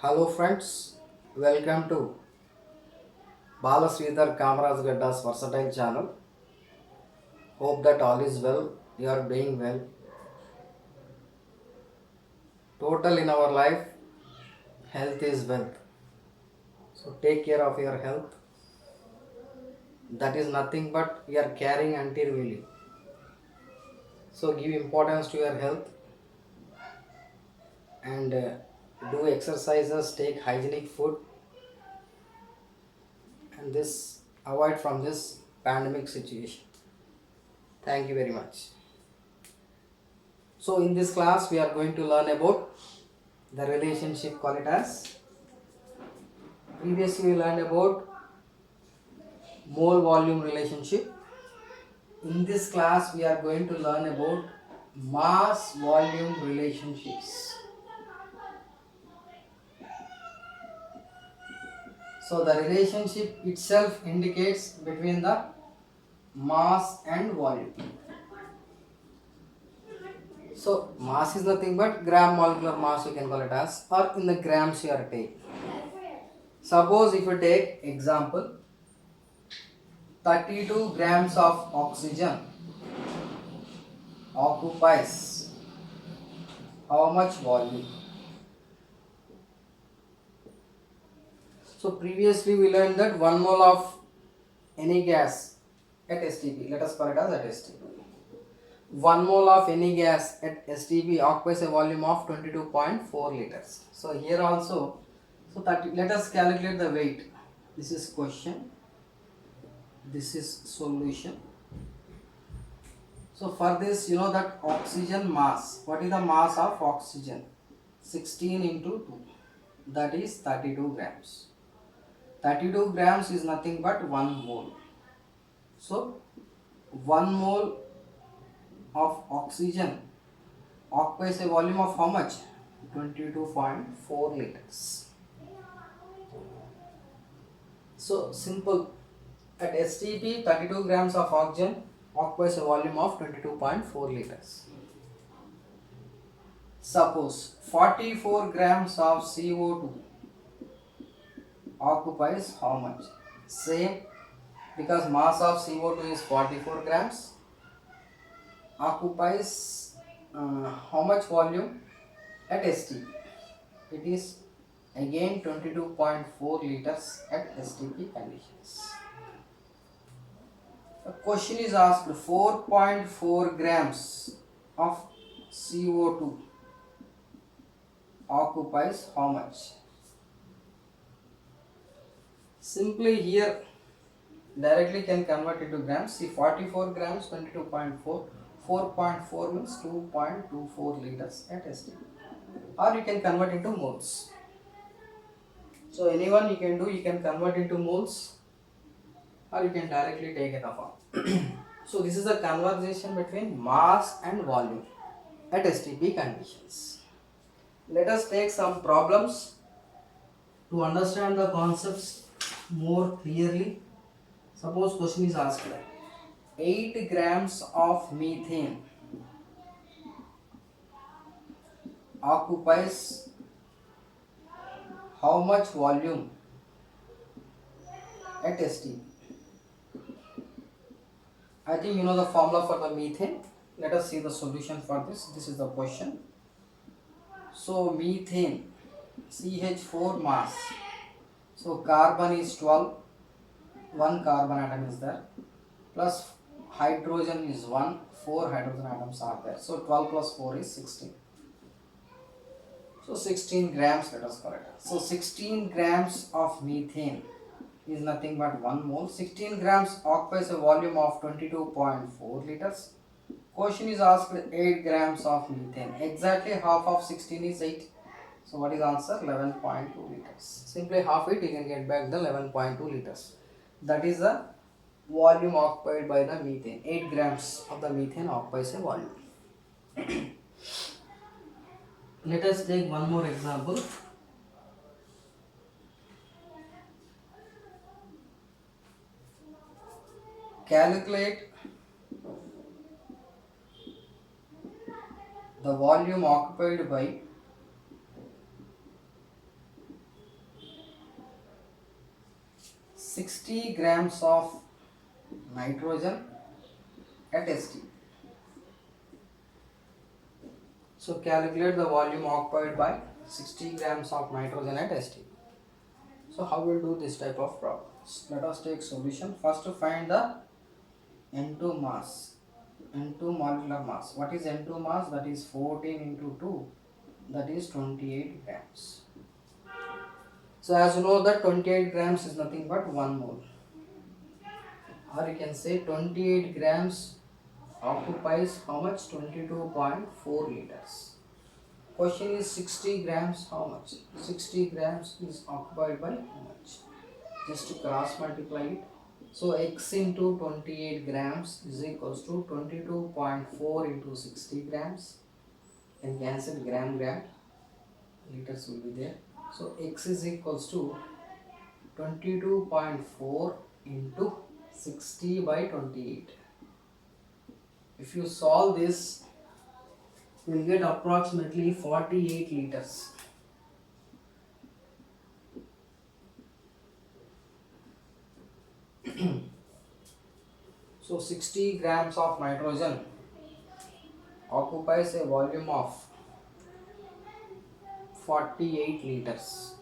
Hello friends, welcome to Bala Sridhar Kamaraj Gadda's versatile channel. Hope that all is well, you are doing well. Total in our life, health is wealth. So take care of your health. That is nothing but we are carrying until we live. So give importance to your health and do exercises, take hygienic food, and this avoid from this pandemic situation. Thank you very much. So in this class we are going to learn about the relationship called it as. Previously we learned about mole volume relationship. In this class we are going to learn about mass volume relationships. So the relationship itself indicates between the mass and volume. So mass is nothing but gram molecular mass you can call it as, or in the grams you are taking. Suppose if you take example 32 grams of oxygen occupies how much volume? So previously we learned that 1 mole of any gas at STP, let us call it as at STP. 1 mole of any gas at STP occupies a volume of 22.4 liters. So here also, so 30, let us calculate the weight. This is question, this is solution. So for this, you know that oxygen mass, what is the mass of oxygen? 16 into 2, that is 32 grams. 32 grams is nothing but 1 mole. So 1 mole of oxygen occupies a volume of how much? 22.4 liters. So simple. At STP, 32 grams of oxygen occupies a volume of 22.4 liters. Suppose 44 grams of CO2 occupies how much? Same, because mass of CO2 is 44 grams, occupies how much volume at STP? It is again 22.4 liters at STP conditions. The question is asked 4.4 grams of CO2 occupies how much? Simply here directly can convert into grams. See 44 grams 22.4, 4.4 means 2.24 liters at STP, or you can convert into moles. So anyone you can do, you can convert into moles or you can directly take it apart. So this is a conversation between mass and volume at STP conditions. Let us take some problems to understand the concepts more clearly. Suppose question is asked like 8 grams of methane occupies how much volume at STP? I think you know the formula for the methane. Let us see the solution for this. This is the question. So methane, CH4 mass. So carbon is 12, one carbon atom is there, plus hydrogen is 1, 4 hydrogen atoms are there. So 12 plus 4 is 16. So 16 grams, let us call it. So 16 grams of methane is nothing but 1 mole. 16 grams occupies a volume of 22.4 liters. Question is asked 8 grams of methane. Exactly half of 16 is 8. So what is answer? 11.2 liters. Simply half it, you can get back the 11.2 liters. That is the volume occupied by the methane. 8 grams of the methane occupies a volume. Let us take one more example. Calculate the volume occupied by 60 grams of nitrogen at ST. So calculate the volume occupied by 60 grams of nitrogen at ST. So how we'll do this type of problems? Let us take solution. First to find the N2 mass, N2 molecular mass. What is N2 mass? That is 14 into 2, that is 28 grams. So as you know that 28 grams is nothing but 1 mole, or you can say 28 grams occupies how much? 22.4 liters. Question is 60 grams how much? 60 grams is occupied by how much? Just to cross multiply it. So x into 28 grams is equals to 22.4 into 60 grams. Can cancel gram, liters will be there. So x is equals to 22.4 into 60 by 28. If you solve this, you will get approximately 48 liters. So 60 grams of nitrogen occupies a volume of 48 liters.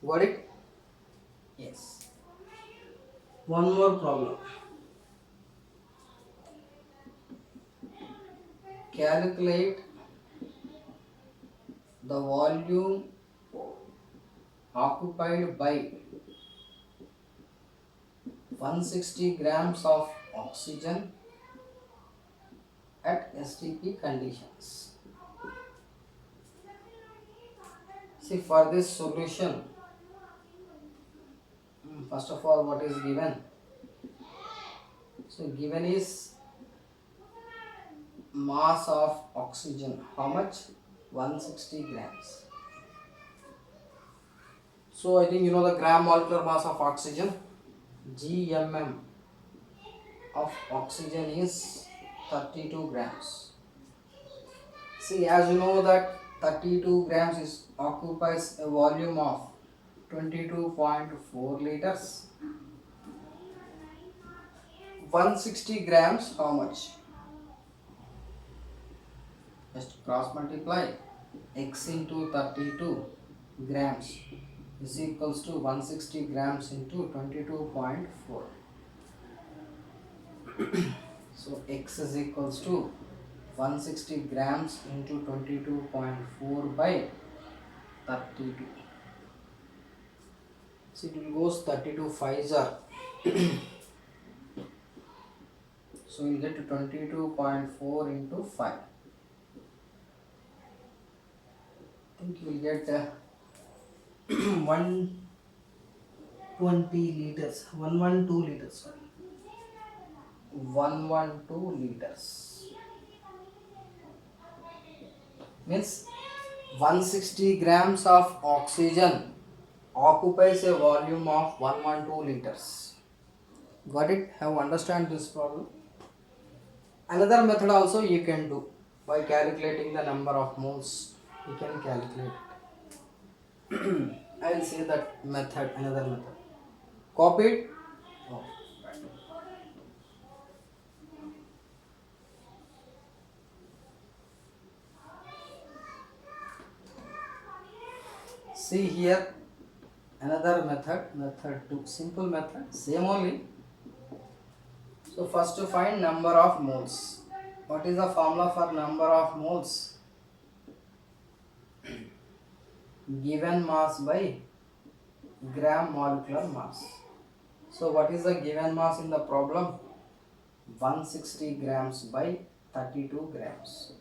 Got it? Yes. One more problem. Calculate the volume occupied by 160 grams of oxygen at STP conditions. See, for this solution, first of all, what is given? So given is mass of oxygen. How much? 160 grams. So I think you know the gram molecular mass of oxygen. GMM of oxygen is 32 grams. See, as you know that 32 grams is occupies a volume of 22.4 liters. 160 grams how much? Just cross multiply. X into 32 grams is equals to 160 grams into 22.4. So x is equals to 160 grams into 22.4 by 32. So it will goes 32 5s are. So you will get 22.4 into 5. I think you will get 120 liters, 112 liters, sorry. 112 liters. Means 160 grams of oxygen occupies a volume of 112 liters. Got it? Have understand this problem? Another method also you can do by calculating the number of moles. You can calculate it. I will say that method, another method. Copy it. Oh, right. See here another method 2, simple method, same only. So first to find number of moles. What is the formula for number of moles? Given mass by gram molecular mass. So what is the given mass in the problem? 160 grams by 32 grams.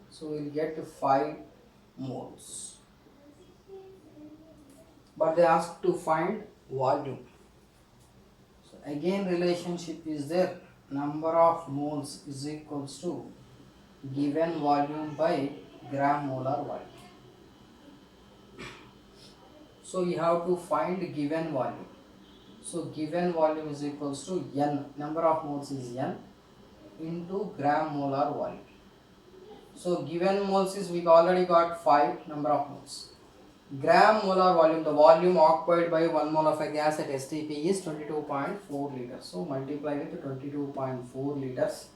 So we'll get 5 moles. But they ask to find volume. So again relationship is there. Number of moles is equals to given volume by gram molar volume. So you have to find given volume. So given volume is equals to N, number of moles is N, into gram molar volume. So given moles is we already got 5 number of moles. Gram molar volume, the volume occupied by 1 mole of a gas at STP is 22.4 liters. So multiply with 22.4 liters.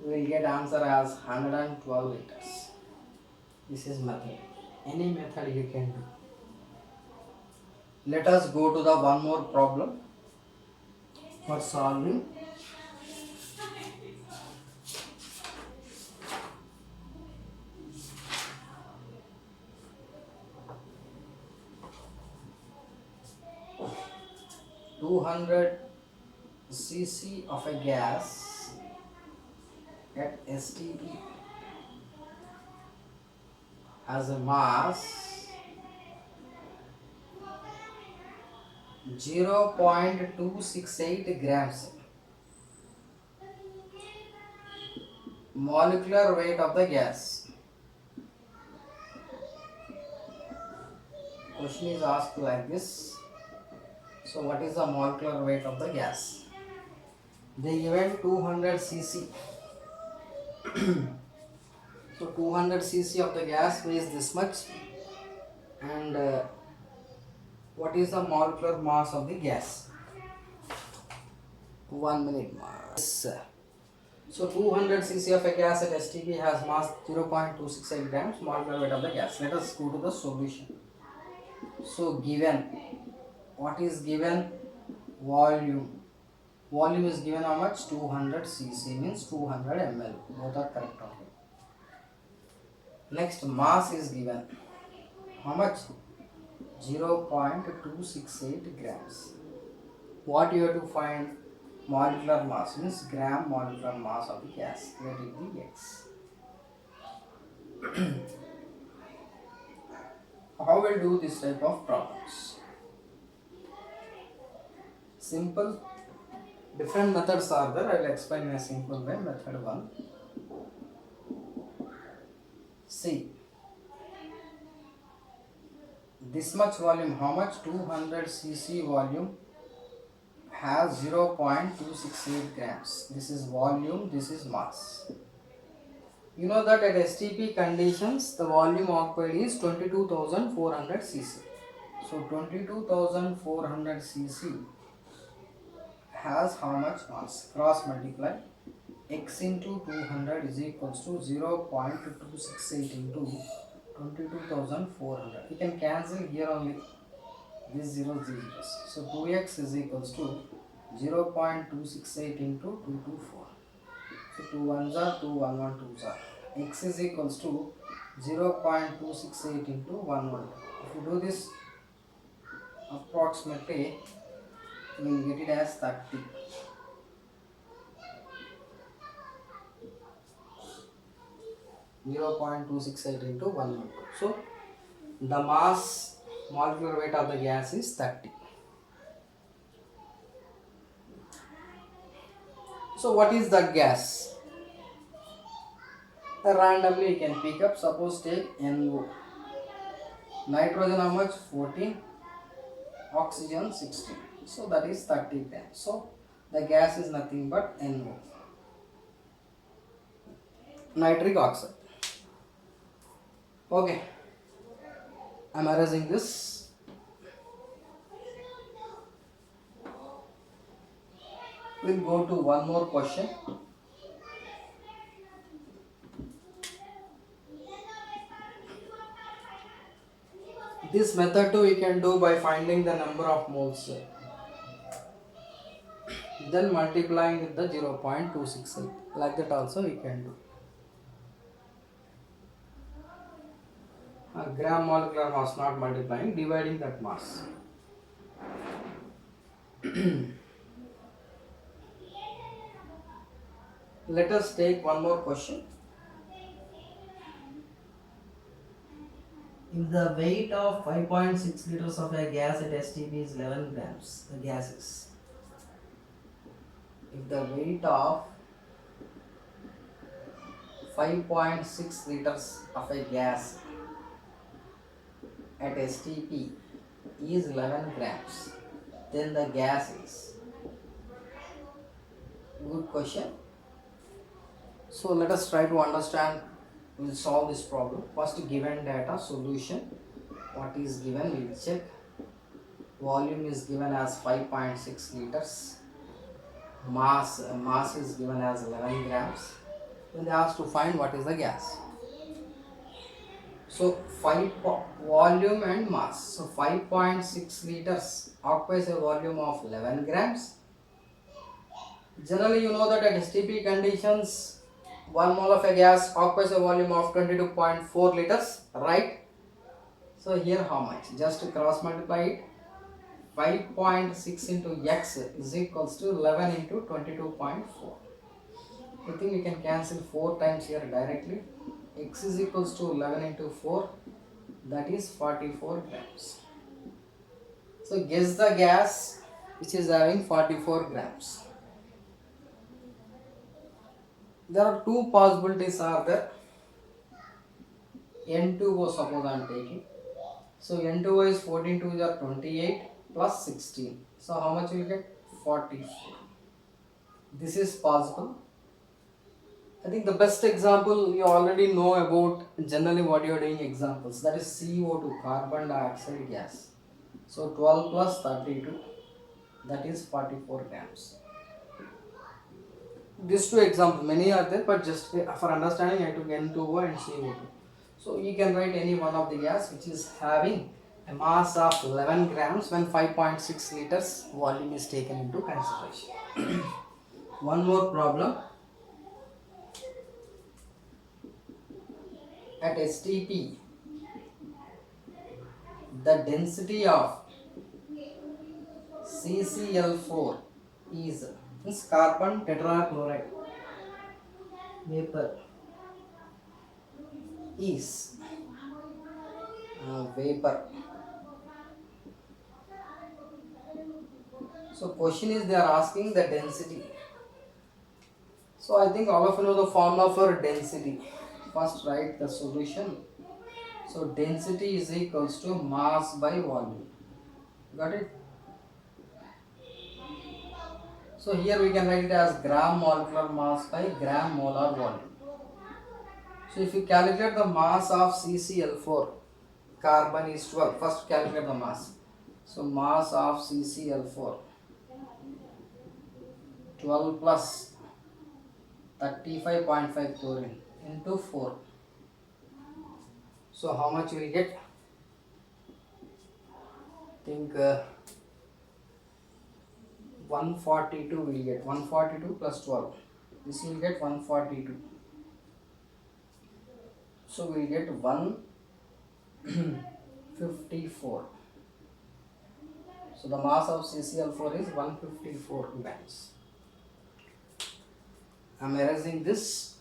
We will get answer as 112 liters. This is method. Any method you can do. Let us go to the one more problem for solving. (200 cc) of a gas at STP has a mass 0.268 grams. Molecular weight of the gas. Question is asked like this. So what is the molecular weight of the gas? They given 200 cc. So 200 cc of the gas weighs this much, and what is the molecular mass of the gas? 1 minute mass. So 200 cc of a gas at STP has mass 0.268 grams, molecular weight of the gas. Let us go to the solution. So given, what is given? Volume. Volume is given how much? 200 cc means 200 ml. Both are correct only. Next, mass is given. How much? 0.268 grams. What you have to find? Molecular mass means gram molecular mass of the gas. Let it be X. How will do this type of problems? Simple. Different methods are there. I will explain in a simple way. Method 1. See. This much volume, how much? 200 cc volume has 0.268 grams. This is volume, this is mass. You know that at STP conditions, the volume occupied is 22,400 cc. So 22,400 cc has how much mass? Cross multiply. X into 200 is equals to 0.268 into 22,400. You can cancel here only this 0 zeros. So 2x is equals to 0.268 into 224. So 2 1s are 2, 1 1 2s are. X is equals to 0.268 into 1 1. If you do this approximately, you will get it as 30. (0.268 into 112). So the mass molecular weight of the gas is 30. So what is the gas? Randomly you can pick up. Suppose take NO. Nitrogen how much? 14. Oxygen 16. So that is 30 grams. So the gas is nothing but NO. Nitric oxide. Okay. I am erasing this. We'll go to one more question. This method too we can do by finding the number of moles, then multiplying with the 0.268. Like that also we can do. Gram molecular mass, not multiplying, dividing that mass. Let us take one more question. If the weight of 5.6 liters of a gas at STP is 11 grams, the gas is. If the weight of 5.6 liters of a gas at STP is 11 grams, then the gas is. Good question. So let us try to understand. We'll solve this problem. First, given data, solution. What is given, we will check. Volume is given as 5.6 liters. Mass is given as 11 grams. Then they asked to find what is the gas. So volume and mass. So 5.6 liters occupies a volume of 11 grams. Generally, you know that at STP conditions, 1 mole of a gas occupies a volume of 22.4 liters, right? So here how much? Just cross multiply it. 5.6 into x is equals to 11 into 22.4. I think we can cancel 4 times here directly. X is equals to 11 into 4, that is 44 grams. So guess the gas which is having 44 grams. There are two possibilities are there. N2O suppose I am taking. So N2O is 14 2 are 28 plus 16. So how much will get? 44. This is possible. I think the best example you already know about generally what you are doing examples, that is CO2, carbon dioxide gas. So 12 plus 32, that is 44 grams. These two examples, many are there, but just for understanding I took N2O and CO2. So you can write any one of the gas which is having a mass of 11 grams when 5.6 liters volume is taken into consideration. One more problem. At STP, the density of CCl4 is carbon tetrachloride vapor is vapor. So question is they are asking the density. So I think all of you know the formula for density. First write the solution. So density is equals to mass by volume. Got it? So here we can write it as gram molecular mass by gram molar volume. So if you calculate the mass of CCl4, carbon is 12. First calculate the mass. So mass of CCl4, 12 plus 35.5 chlorine into 4. So how much will get? I think 142 will get. 142 plus 12. This will get 142. So we will get 154. So the mass of CCl4 is 154 grams. I am erasing this.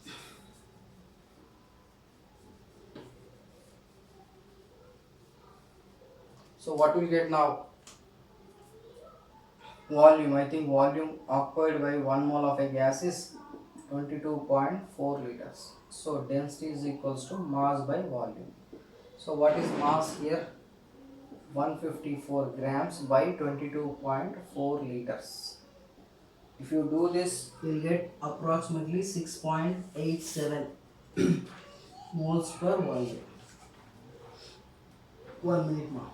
So what we will get now? Volume. I think volume occupied by 1 mole of a gas is 22.4 liters. So density is equals to mass by volume. So what is mass here? 154 grams by 22.4 liters. If you do this, you will get approximately 6.87 moles per volume. 1 minute more.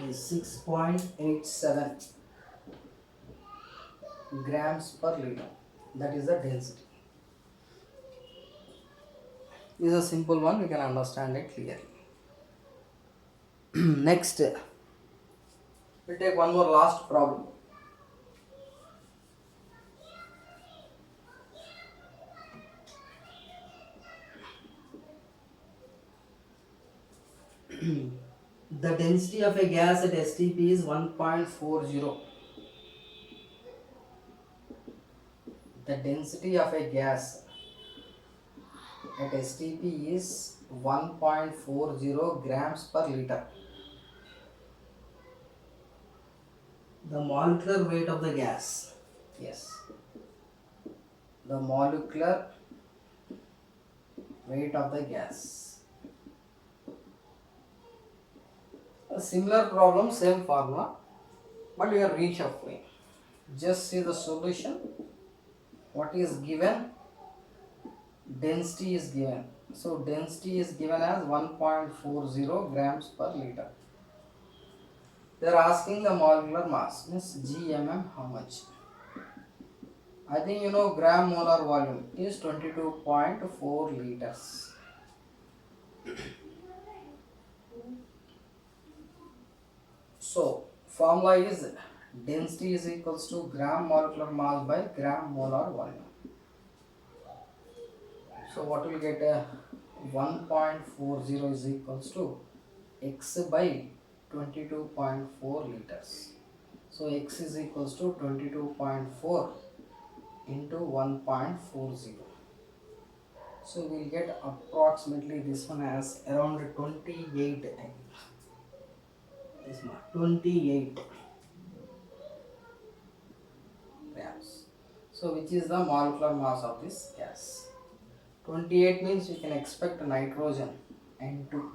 Is 6.87 grams per liter. That is the density. This is a simple one, we can understand it clearly. Next, we'll take one more last problem. The density of a gas at STP is 1.40. The density of a gas at STP is 1.40 grams per liter. The molecular weight of the gas. Yes. The molecular weight of the gas. A similar problem, same formula, but we are reshuffling. Just see the solution. What is given? density is given. So density is given as 1.40 grams per liter. They are asking the molecular mass, means GMM, how much? I think you know gram molar volume is 22.4 liters. So formula is density is equals to gram molecular mass by gram molar volume. So what will get 1.40 is equals to x by 22.4 liters. So x is equals to 22.4 into 1.40. So we'll get approximately this one as around 28. This one 28 grams. So which is the molecular mass of this gas? 28 means we can expect nitrogen N2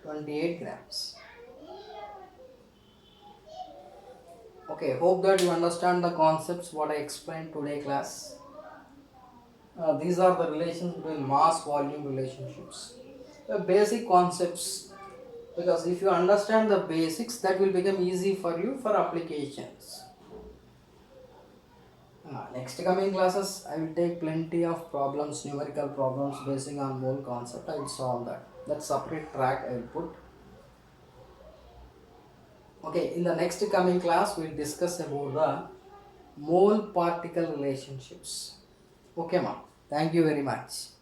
28 grams. Okay, hope that you understand the concepts what I explained today class. These are the relations between mass volume relationships. The basic concepts, because if you understand the basics that will become easy for you for applications. Next coming classes I will take plenty of problems, numerical problems basing on mole concept. I will solve that. That separate track I will put. Okay, in the next coming class we will discuss about the mole particle relationships. Okay, ma'am. Thank you very much.